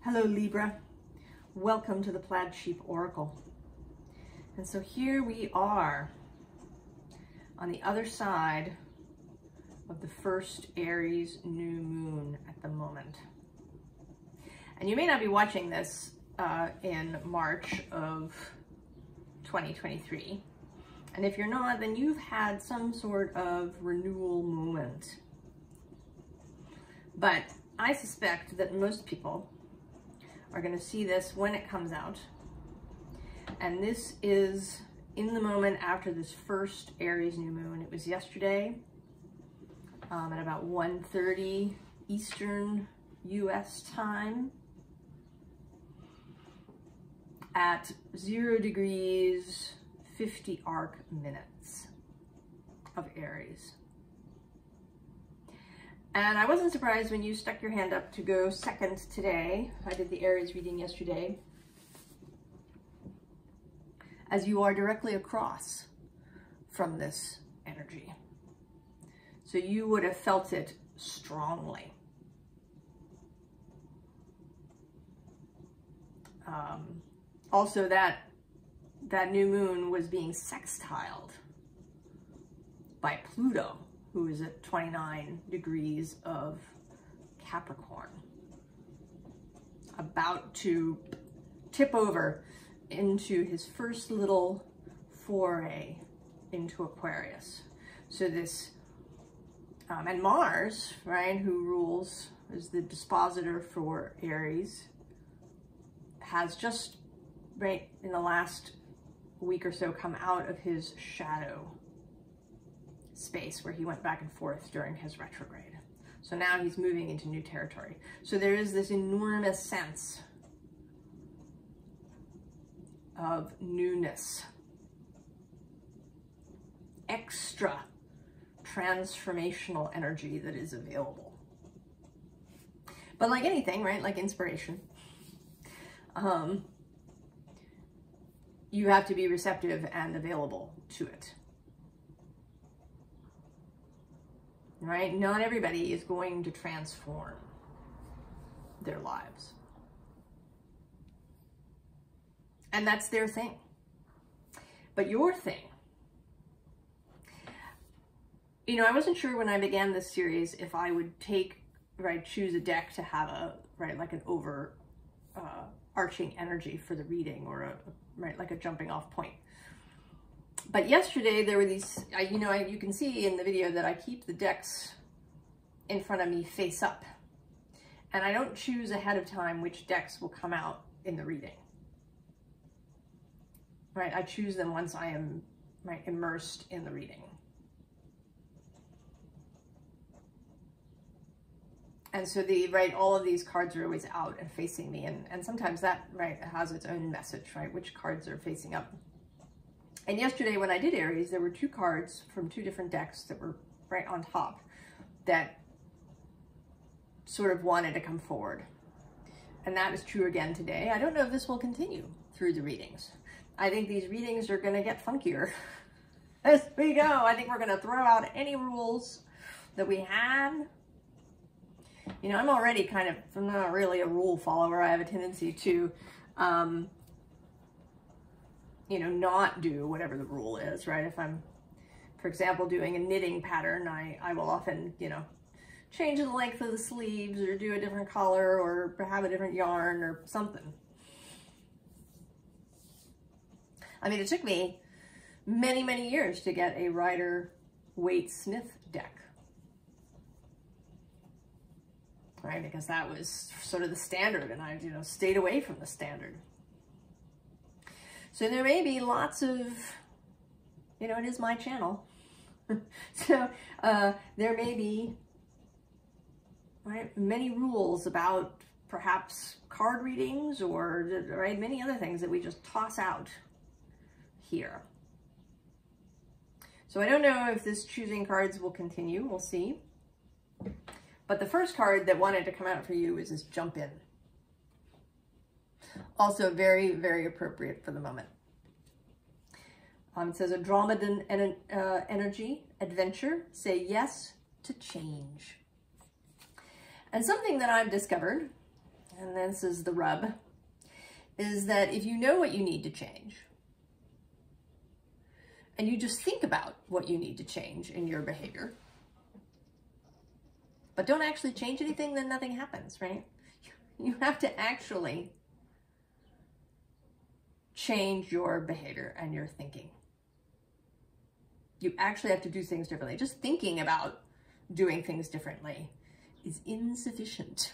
Hello Libra, welcome to the Plaid Sheep Oracle. And so here we are on the other side of the first Aries new moon at the moment. And you may not be watching this in March of 2023. And if you're not, then you've had some sort of renewal moment. But I suspect that most people are going to see this when it comes out. And this is in the moment after this first Aries new moon. It was yesterday at about 1:30 Eastern US time at 0 degrees 50 arc minutes of Aries. And I wasn't surprised when you stuck your hand up to go second today. I did the Aries reading yesterday, as you are directly across from this energy. So you would have felt it strongly. Also, that new moon was being sextiled by Pluto, who is at 29 degrees of Capricorn, about to tip over into his first little foray into Aquarius. So this, and Mars, right, who rules, is the dispositor for Aries, has just, right, in the last week or so come out of his shadow space where he went back and forth during his retrograde. So now he's moving into new territory. So there is this enormous sense of newness, extra transformational energy that is available. But like anything, right, like inspiration, you have to be receptive and available to it. Right? Not everybody is going to transform their lives. And that's their thing. But your thing, you know, I wasn't sure when I began this series if I would choose a deck to have a, like an arching energy for the reading, or like a jumping off point. But yesterday there were these, you can see in the video that I keep the decks in front of me face up. And I don't choose ahead of time which decks will come out in the reading. Right, I choose them once I am immersed in the reading. And so all of these cards are always out and facing me. And sometimes that, has its own message, which cards are facing up. And yesterday when I did Aries, there were two cards from two different decks that were right on top that sort of wanted to come forward. And that is true again today. I don't know if this will continue through the readings. I think these readings are going to get funkier as we go. I think we're going to throw out any rules that we had. You know, I'm already I'm not really a rule follower. I have a tendency to, not do whatever the rule is, right? If I'm, for example, doing a knitting pattern, I will often, change the length of the sleeves or do a different color or have a different yarn or something. I mean, it took me many, many years to get a Rider-Waite-Smith deck, right? Because that was sort of the standard, and I, stayed away from the standard. So there may be lots of, it is my channel. So there may be, many rules about perhaps card readings or, many other things that we just toss out here. So I don't know if this choosing cards will continue. We'll see. But the first card that wanted to come out for you is this Jump In. Also very, very appropriate for the moment. It says Andromedan energy, adventure, say yes to change. And something that I've discovered and this is the rub, is that if you know what you need to change, and you just think about what you need to change in your behavior, but don't actually change anything, then nothing happens, right? You have to actually change your behavior and your thinking. You actually have to do things differently. Just thinking about doing things differently is insufficient.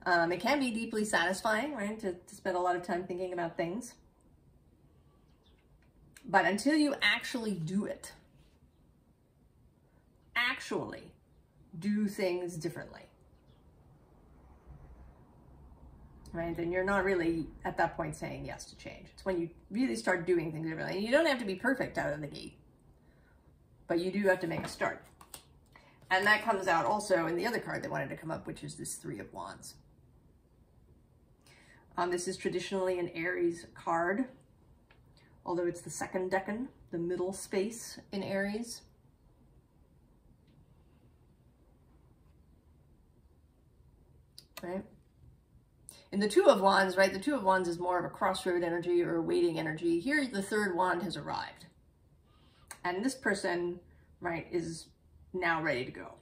It can be deeply satisfying, right, to spend a lot of time thinking about things. But until you actually do it, actually do things differently, right, then you're not really at that point saying yes to change. It's when you really start doing things differently. And you don't have to be perfect out of the gate, but you do have to make a start. And that comes out also in the other card that wanted to come up, which is this Three of Wands. This is traditionally an Aries card, although it's the second decan, the middle space in Aries. Right? In the Two of Wands, right, the Two of Wands is more of a crossroad energy or a waiting energy. Here, the third wand has arrived. And this person, right, is now ready to go.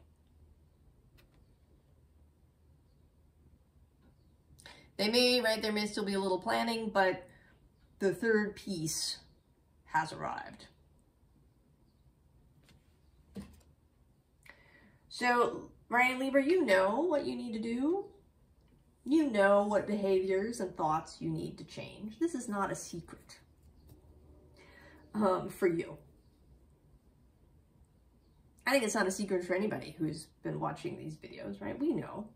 They may, right, there may still be a little planning, but the third piece has arrived. So, right, Libra, you know what you need to do. You know what behaviors and thoughts you need to change. This is not a secret for you. I think it's not a secret for anybody who's been watching these videos, right? We know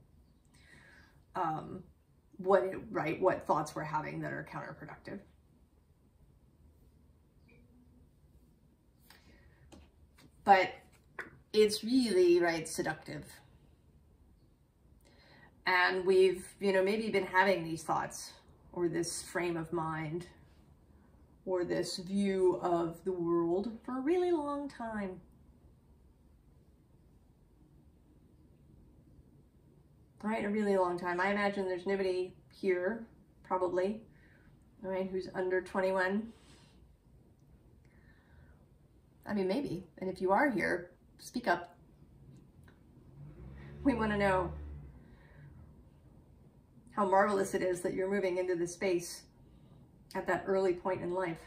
what thoughts we're having that are counterproductive. But it's really, right, seductive. And we've, maybe been having these thoughts or this frame of mind or this view of the world for a really long time. Right, a really long time. I imagine there's nobody here, probably, right, who's under 21. I mean, maybe. And if you are here, speak up. We want to know how marvelous it is that you're moving into this space at that early point in life.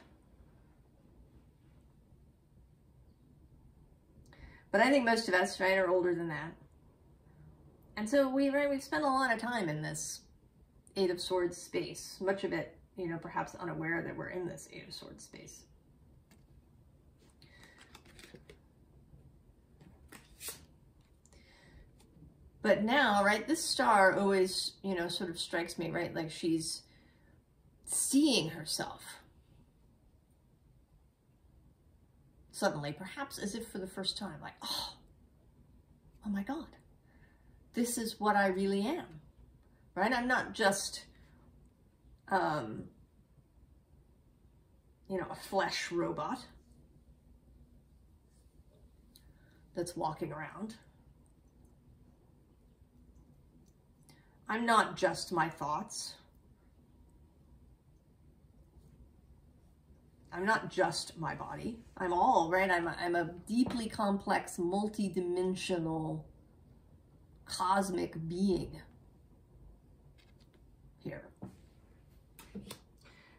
But I think most of us, right, are older than that. And so we've spent a lot of time in this Eight of Swords space. Much of it, perhaps unaware that we're in this Eight of Swords space. But now, right, this star always, sort of strikes me, right, like she's seeing herself suddenly, perhaps as if for the first time, like, oh my God, this is what I really am, right? I'm not just, a flesh robot that's walking around. I'm not just my thoughts. I'm not just my body. I'm all, right? I'm a deeply complex, multi-dimensional, cosmic being here.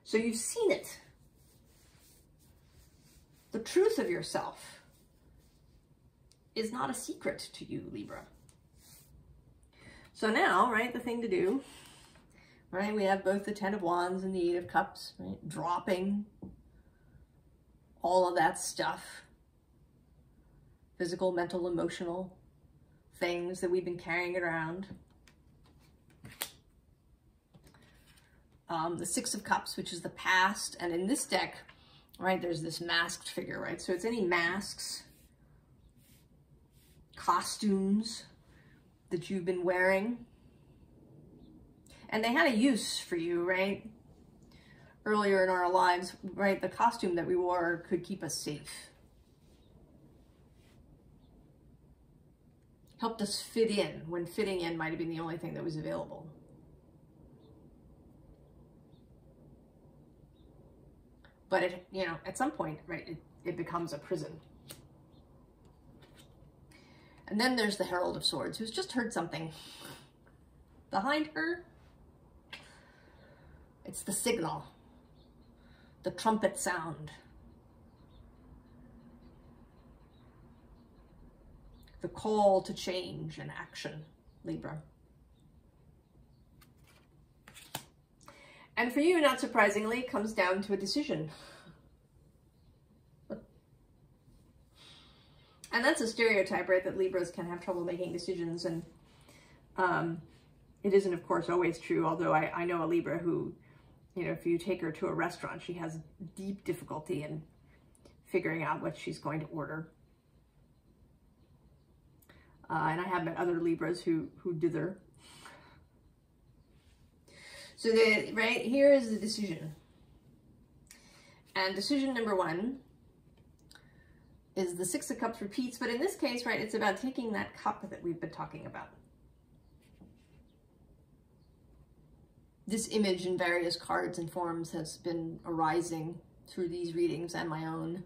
So you've seen it. The truth of yourself is not a secret to you, Libra. So now, right, the thing to do, right, we have both the Ten of Wands and the Eight of Cups, right, dropping all of that stuff, physical, mental, emotional things that we've been carrying around. The Six of Cups, which is the past, and in this deck, right, there's this masked figure, right? So it's any masks, costumes that you've been wearing. And they had a use for you, right? Earlier in our lives, right? The costume that we wore could keep us safe. helped us fit in when fitting in might have been the only thing that was available. But it, you know, at some point, right, it becomes a prison. And then there's the Herald of Swords, who's just heard something behind her. It's the signal, the trumpet sound, the call to change and action, Libra. And for you, not surprisingly, it comes down to a decision. And that's a stereotype, right, that Libras can have trouble making decisions. And it isn't, of course, always true, although I know a Libra who, you know, if you take her to a restaurant, she has deep difficulty in figuring out what she's going to order. And I have met other Libras who dither. So right here is the decision. And decision number one is the Six of Cups repeats, but in this case, right, it's about taking that cup that we've been talking about. This image in various cards and forms has been arising through these readings and my own.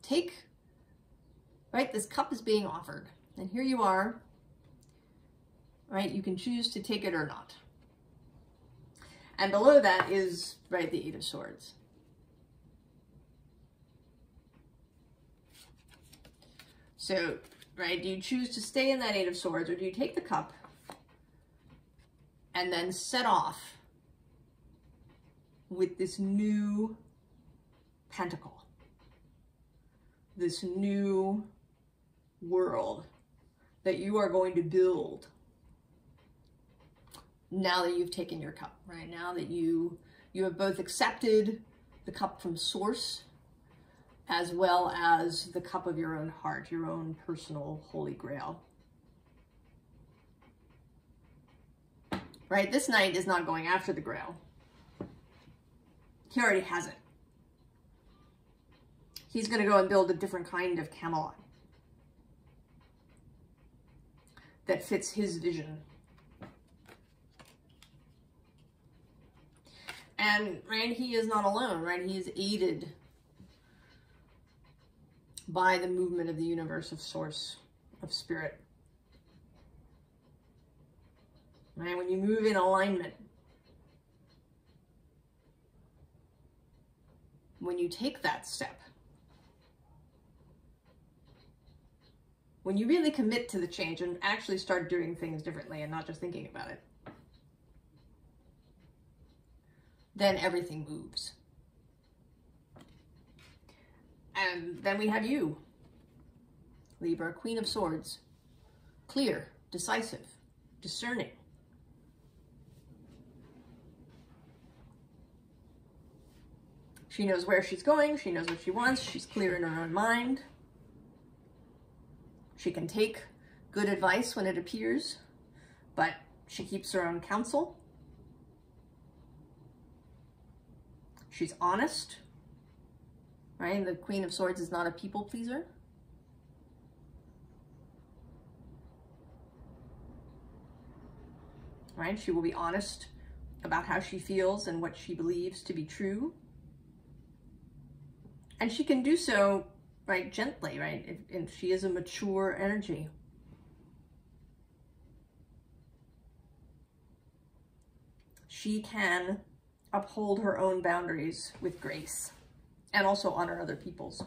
Take, right, this cup is being offered, and here you are, right, you can choose to take it or not. And below that is, right, the Eight of Swords. So, right, do you choose to stay in that Eight of Swords, or do you take the cup and then set off with this new pentacle, this new world that you are going to build now that you've taken your cup, right? Now that you have both accepted the cup from Source as well as the cup of your own heart, your own personal Holy Grail. Right? This knight is not going after the Grail. He already has it. He's going to go and build a different kind of Camelot that fits his vision. And, right, he is not alone, right? He is aided by the movement of the universe, of Source, of Spirit. Right? When you move in alignment, when you take that step, when you really commit to the change and actually start doing things differently and not just thinking about it, then everything moves. And then we have you, Libra, Queen of Swords. Clear, decisive, discerning. She knows where she's going, she knows what she wants, she's clear in her own mind. She can take good advice when it appears, but she keeps her own counsel. She's honest, right? The Queen of Swords is not a people pleaser. Right? She will be honest about how she feels and what she believes to be true. And she can do so, right, gently, right? If she is a mature energy. She can uphold her own boundaries with grace and also honor other people's.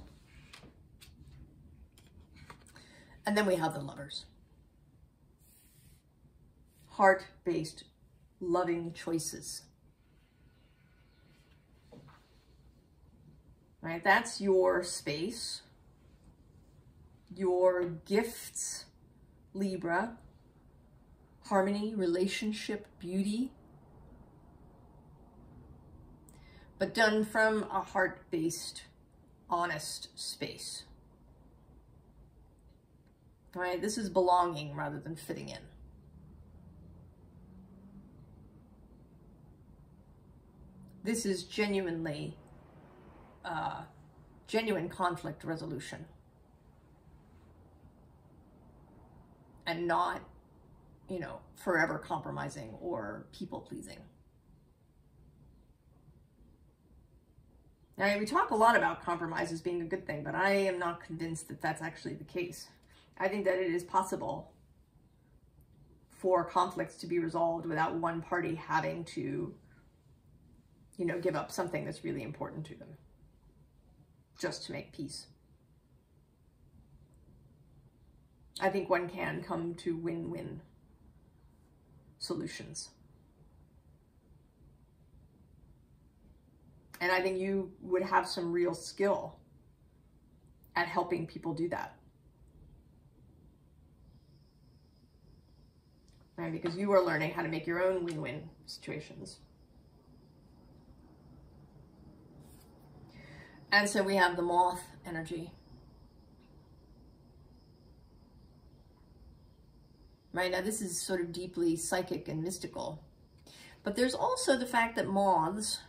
And then we have the Lovers. Heart-based, loving choices. Right? That's your space, your gifts, Libra, harmony, relationship, beauty, but done from a heart-based, honest space. Right? This is belonging rather than fitting in. This is genuine conflict resolution. and not, you know, forever compromising or people pleasing. Now, we talk a lot about compromise as being a good thing, but I am not convinced that that's actually the case. I think that it is possible for conflicts to be resolved without one party having to, you know, give up something that's really important to them just to make peace. I think one can come to win-win solutions. And I think you would have some real skill at helping people do that. Right? Because you are learning how to make your own win-win situations. And so we have the moth energy. Right, now this is sort of deeply psychic and mystical. But there's also the fact that moths,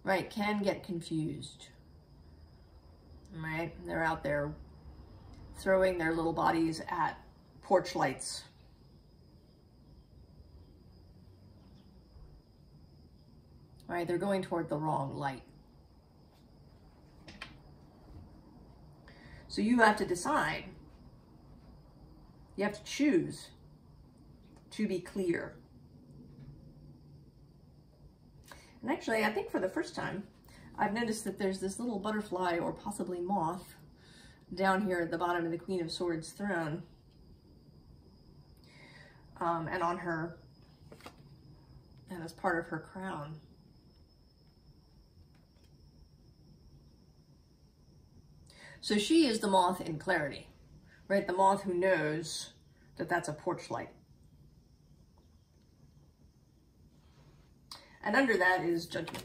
right, can get confused. Right, they're out there throwing their little bodies at porch lights. Right, they're going toward the wrong light. So you have to decide, you have to choose to be clear. And actually, I think for the first time, I've noticed that there's this little butterfly or possibly moth down here at the bottom of the Queen of Swords throne. And on her, and as part of her crown. So she is the moth in clarity, right? The moth who knows that that's a porch light. And under that is judgment.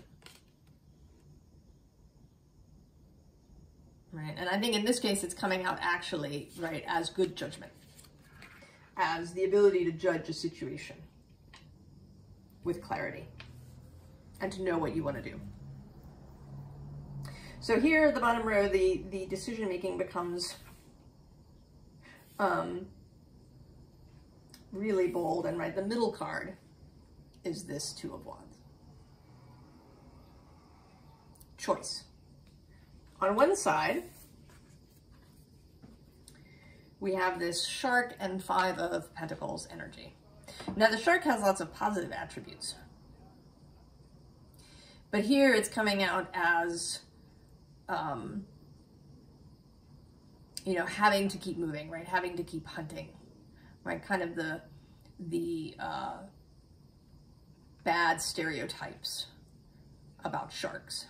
Right, and I think in this case it's coming out actually, right, as good judgment. As the ability to judge a situation with clarity and to know what you want to do. So here at the bottom row, the decision making becomes really bold, and right, the middle card is this Two of Wands. Choice. On one side, we have this Shark and Five of Pentacles energy. Now the Shark has lots of positive attributes, but here it's coming out as you know, having to keep moving, right? Having to keep hunting, right? Kind of the bad stereotypes about sharks,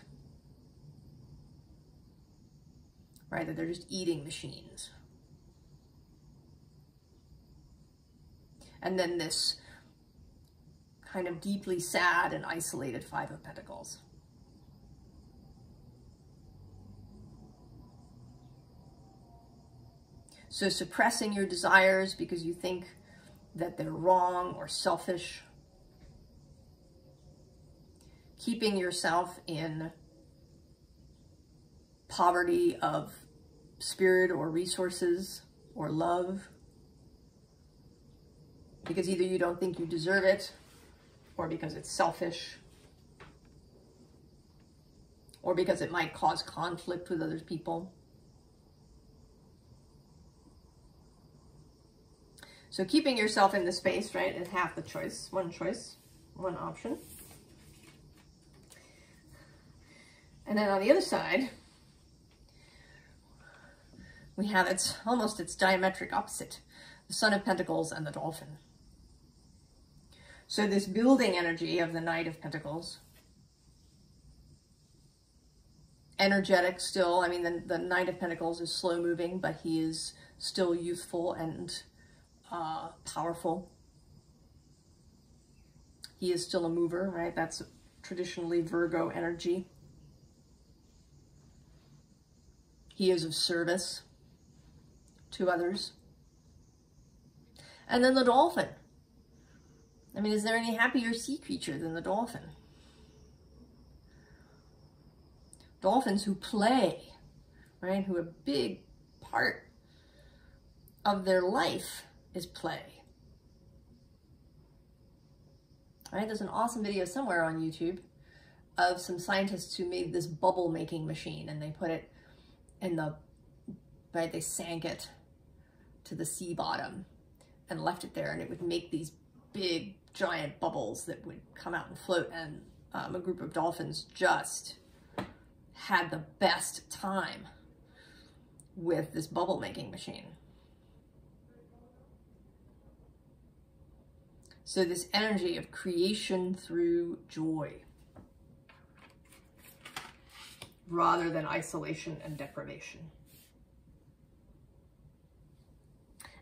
right? That they're just eating machines. And then this kind of deeply sad and isolated Five of Pentacles. So suppressing your desires because you think that they're wrong or selfish. Keeping yourself in poverty of spirit or resources or love. Because either you don't think you deserve it, or because it's selfish, or because it might cause conflict with other people. So keeping yourself in the space, right, is half the choice, one option. And then on the other side, we have its diametric opposite, the Son of Pentacles and the Dolphin. So this building energy of the Knight of Pentacles, energetic still. I mean, the Knight of Pentacles is slow moving, but he is still youthful and powerful. He is still a mover, right? That's traditionally Virgo energy. He is of service to others. And then the Dolphin. I mean, is there any happier sea creature than the dolphin? Dolphins who play, right? Who a big part of their life is play. All right, there's an awesome video somewhere on YouTube of some scientists who made this bubble making machine, and they put it in the, right, they sank it to the sea bottom and left it there, and it would make these big giant bubbles that would come out and float, and a group of dolphins just had the best time with this bubble making machine. So this energy of creation through joy, rather than isolation and deprivation.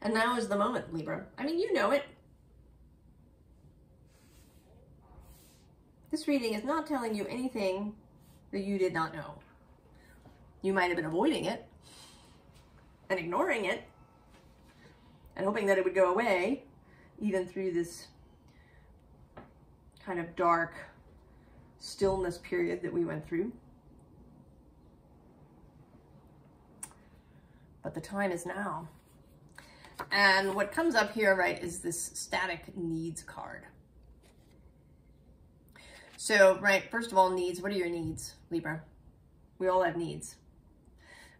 And now is the moment, Libra. I mean, you know it. This reading is not telling you anything that you did not know. You might have been avoiding it and ignoring it and hoping that it would go away, even through this kind of dark stillness period that we went through. But the time is now. And what comes up here, right, is this static needs card. So, right, first of all, needs. What are your needs, Libra? We all have needs.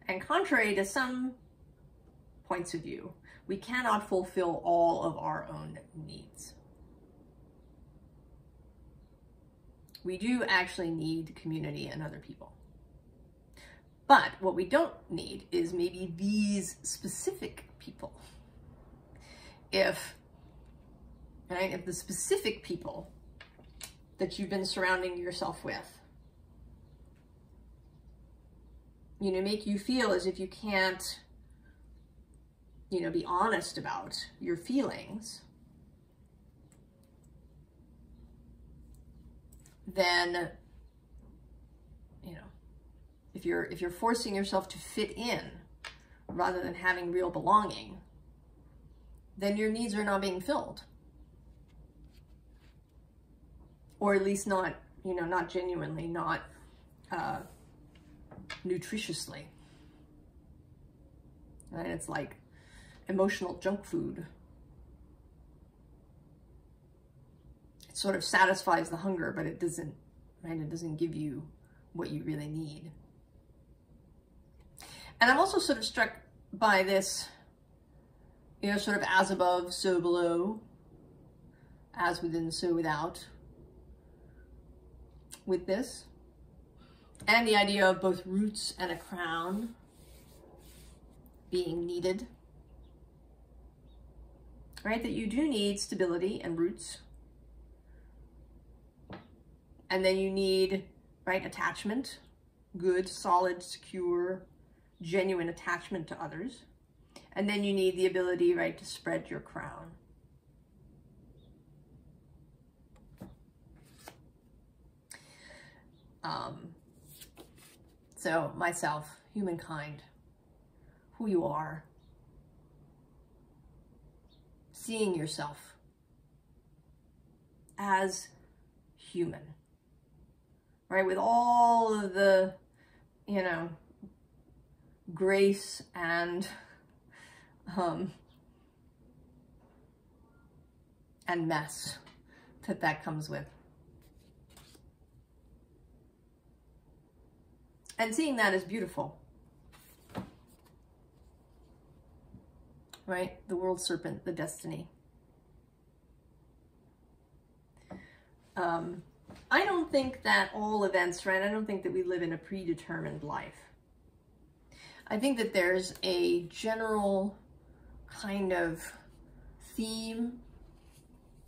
And contrary to some points of view, we cannot fulfill all of our own needs. We do actually need community and other people. But what we don't need is maybe these specific people. If the specific people that you've been surrounding yourself with, make you feel as if you can't, be honest about your feelings, then, if you're forcing yourself to fit in rather than having real belonging, then your needs are not being filled. Or at least not, not genuinely, not nutritiously. Right? It's like emotional junk food. It sort of satisfies the hunger, but it doesn't, right? It doesn't give you what you really need. And I'm also sort of struck by this, sort of as above, so below, as within, so without, with this. And the idea of both roots and a crown being needed. Right? That you do need stability and roots. And then you need, right, attachment, good, solid, secure, genuine attachment to others. And then you need the ability, right, to spread your crown. So myself, humankind, who you are, seeing yourself as human, right? With all of the, grace and mess that comes with. And seeing that is beautiful, right? The world serpent, the destiny. I don't think that all events, right? I don't think that we live in a predetermined life. I think that there's a general kind of theme,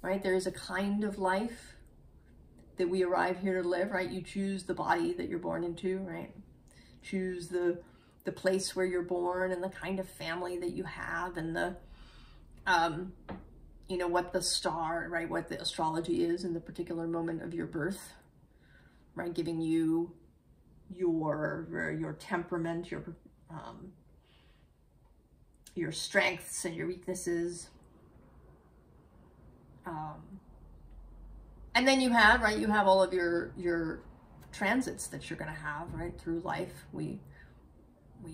right? There's a kind of life that we arrive here to live, right? You choose the body that you're born into, right? Choose the place where you're born and the kind of family that you have and the, what the star, right? What the astrology is in the particular moment of your birth, right? Giving you your temperament, your strengths and your weaknesses. And then you have, right, you have all of your transits that you're going to have, right, through life. We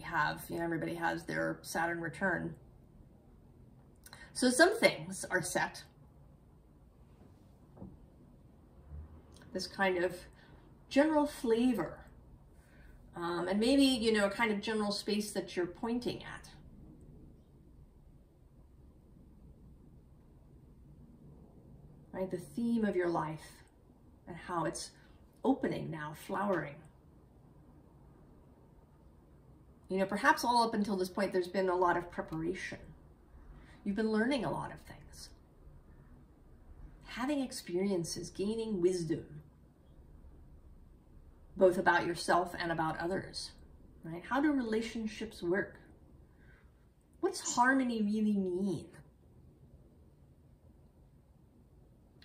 have, everybody has their Saturn return. So some things are set. This kind of general flavor. And maybe, you know, a kind of general space that you're pointing at. Right? The theme of your life and how it's opening now, flowering. You know, perhaps all up until this point, there's been a lot of preparation. You've been learning a lot of things. Having experiences, gaining wisdom, both about yourself and about others, right? How do relationships work? What's harmony really mean?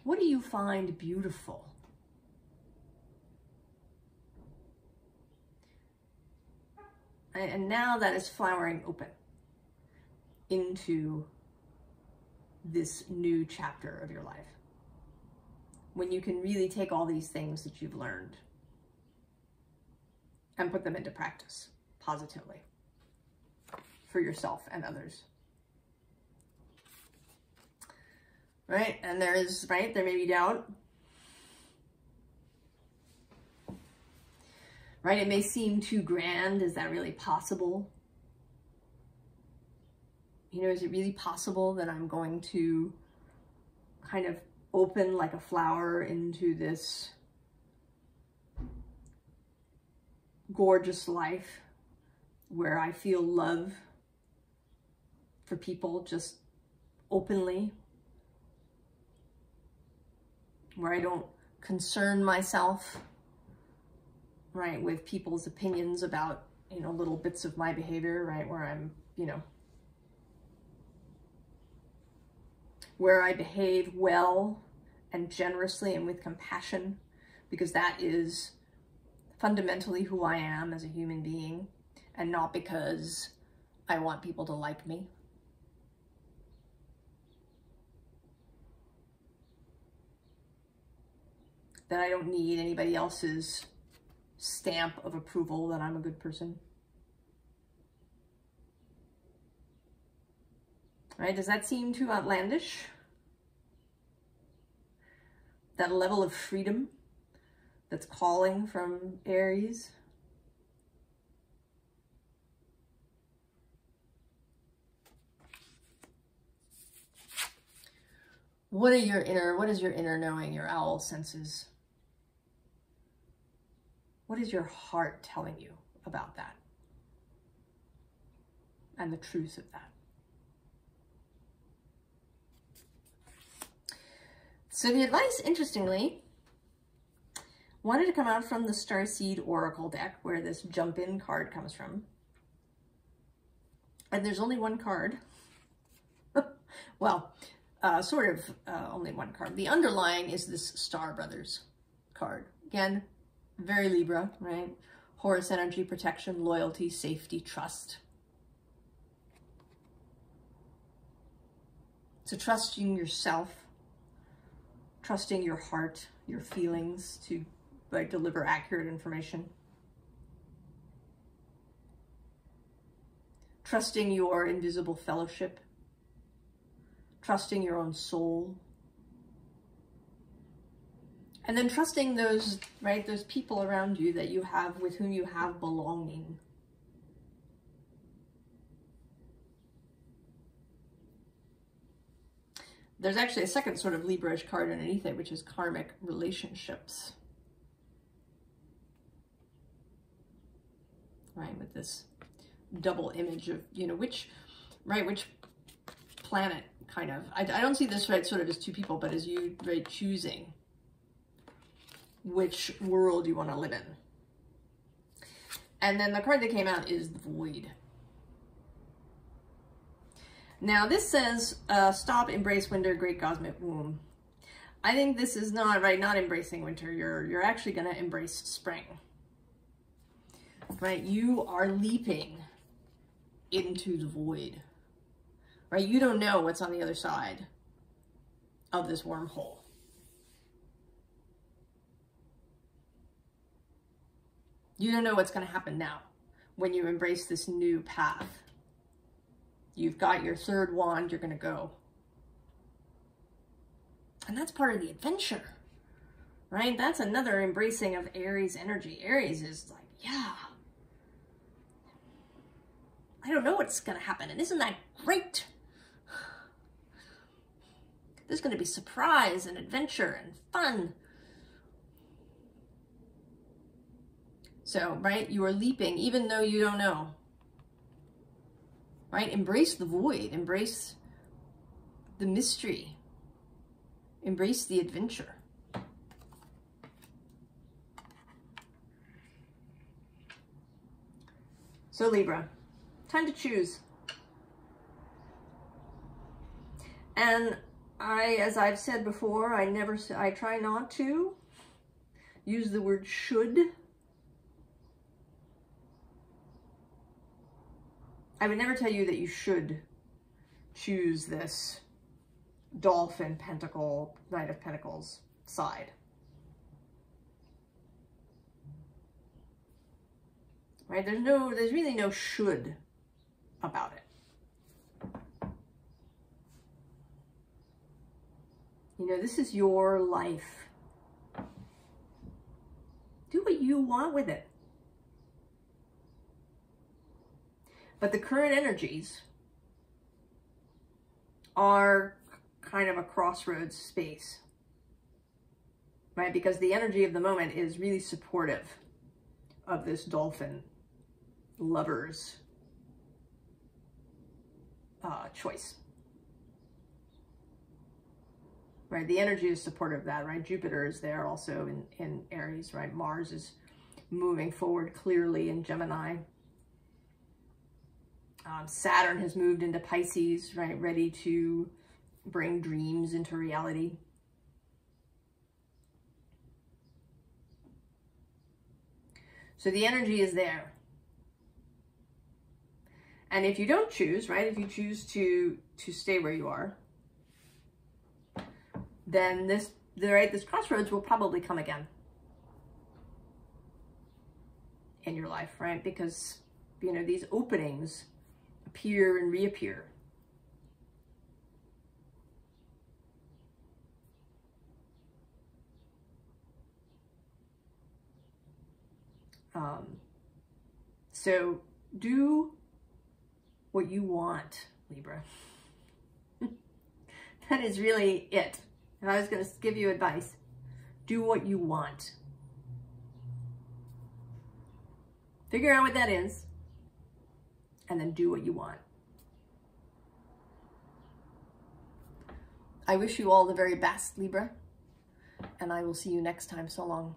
What do you find beautiful? And now that is flowering open into this new chapter of your life, when you can really take all these things that you've learned and put them into practice positively for yourself and others. Right? And there may be doubt. Right? It may seem too grand. Is that really possible? You know, is it really possible that I'm going to kind of open like a flower into this gorgeous life where I feel love for people just openly, where I don't concern myself, right, with people's opinions about, you know, little bits of my behavior, right, where I'm, you know, where I behave well and generously and with compassion, because that is fundamentally who I am as a human being, and not because I want people to like me. That I don't need anybody else's stamp of approval that I'm a good person. Right? Does that seem too outlandish? That level of freedom that's calling from Aries? What is your inner knowing, your owl senses? What is your heart telling you about that? And the truth of that? So the advice, interestingly, wanted to come out from the Starseed Oracle deck, where this Jump In card comes from. And there's only one card. Well, sort of only one card. The underlying is this Star Brothers card. Again, very Libra, right? Horus energy, protection, loyalty, safety, trust. So trusting yourself, trusting your heart, your feelings to like deliver accurate information. Trusting your invisible fellowship. Trusting your own soul. And then trusting those, right, those people around you that you have, with whom you have belonging. There's actually a second sort of Libra-ish card underneath it, which is karmic relationships. Right, with this double image of, you know, which planet, kind of. I don't see this, right, sort of as two people, but as you, right, choosing which world you want to live in. And then the card that came out is the Void. Now this says, stop, embrace winter, great cosmic womb. I think this is not, right, not embracing winter. You're actually going to embrace spring. Right? You are leaping into the void. Right? You don't know what's on the other side of this wormhole. You don't know what's going to happen now when you embrace this new path. You've got your third wand, you're going to go. And that's part of the adventure, right? That's another embracing of Aries energy. Aries is like, yeah, I don't know what's going to happen. And isn't that great? There's going to be surprise and adventure and fun. So, right, you are leaping even though you don't know. Right? Embrace the void. Embrace the mystery. Embrace the adventure. So Libra, time to choose. And as I've said before, I try not to use the word should. I would never tell you that you should choose this Dolphin, Pentacle, Knight of Pentacles side. Right? There's really no should about it. You know, this is your life. Do what you want with it. But the current energies are kind of a crossroads space, right? Because the energy of the moment is really supportive of this Dolphin lover's choice. Right, the energy is supportive of that, right? Jupiter is there also in Aries, right? Mars is moving forward clearly in Gemini. Saturn has moved into Pisces, right? Ready to bring dreams into reality. So the energy is there. And if you don't choose, right? If you choose to stay where you are, then this crossroads will probably come again in your life, right? Because, you know, these openings appear and reappear. So do what you want, Libra. That is really it. If I was going to give you advice, do what you want. Figure out what that is, and then do what you want. I wish you all the very best, Libra, and I will see you next time. So long.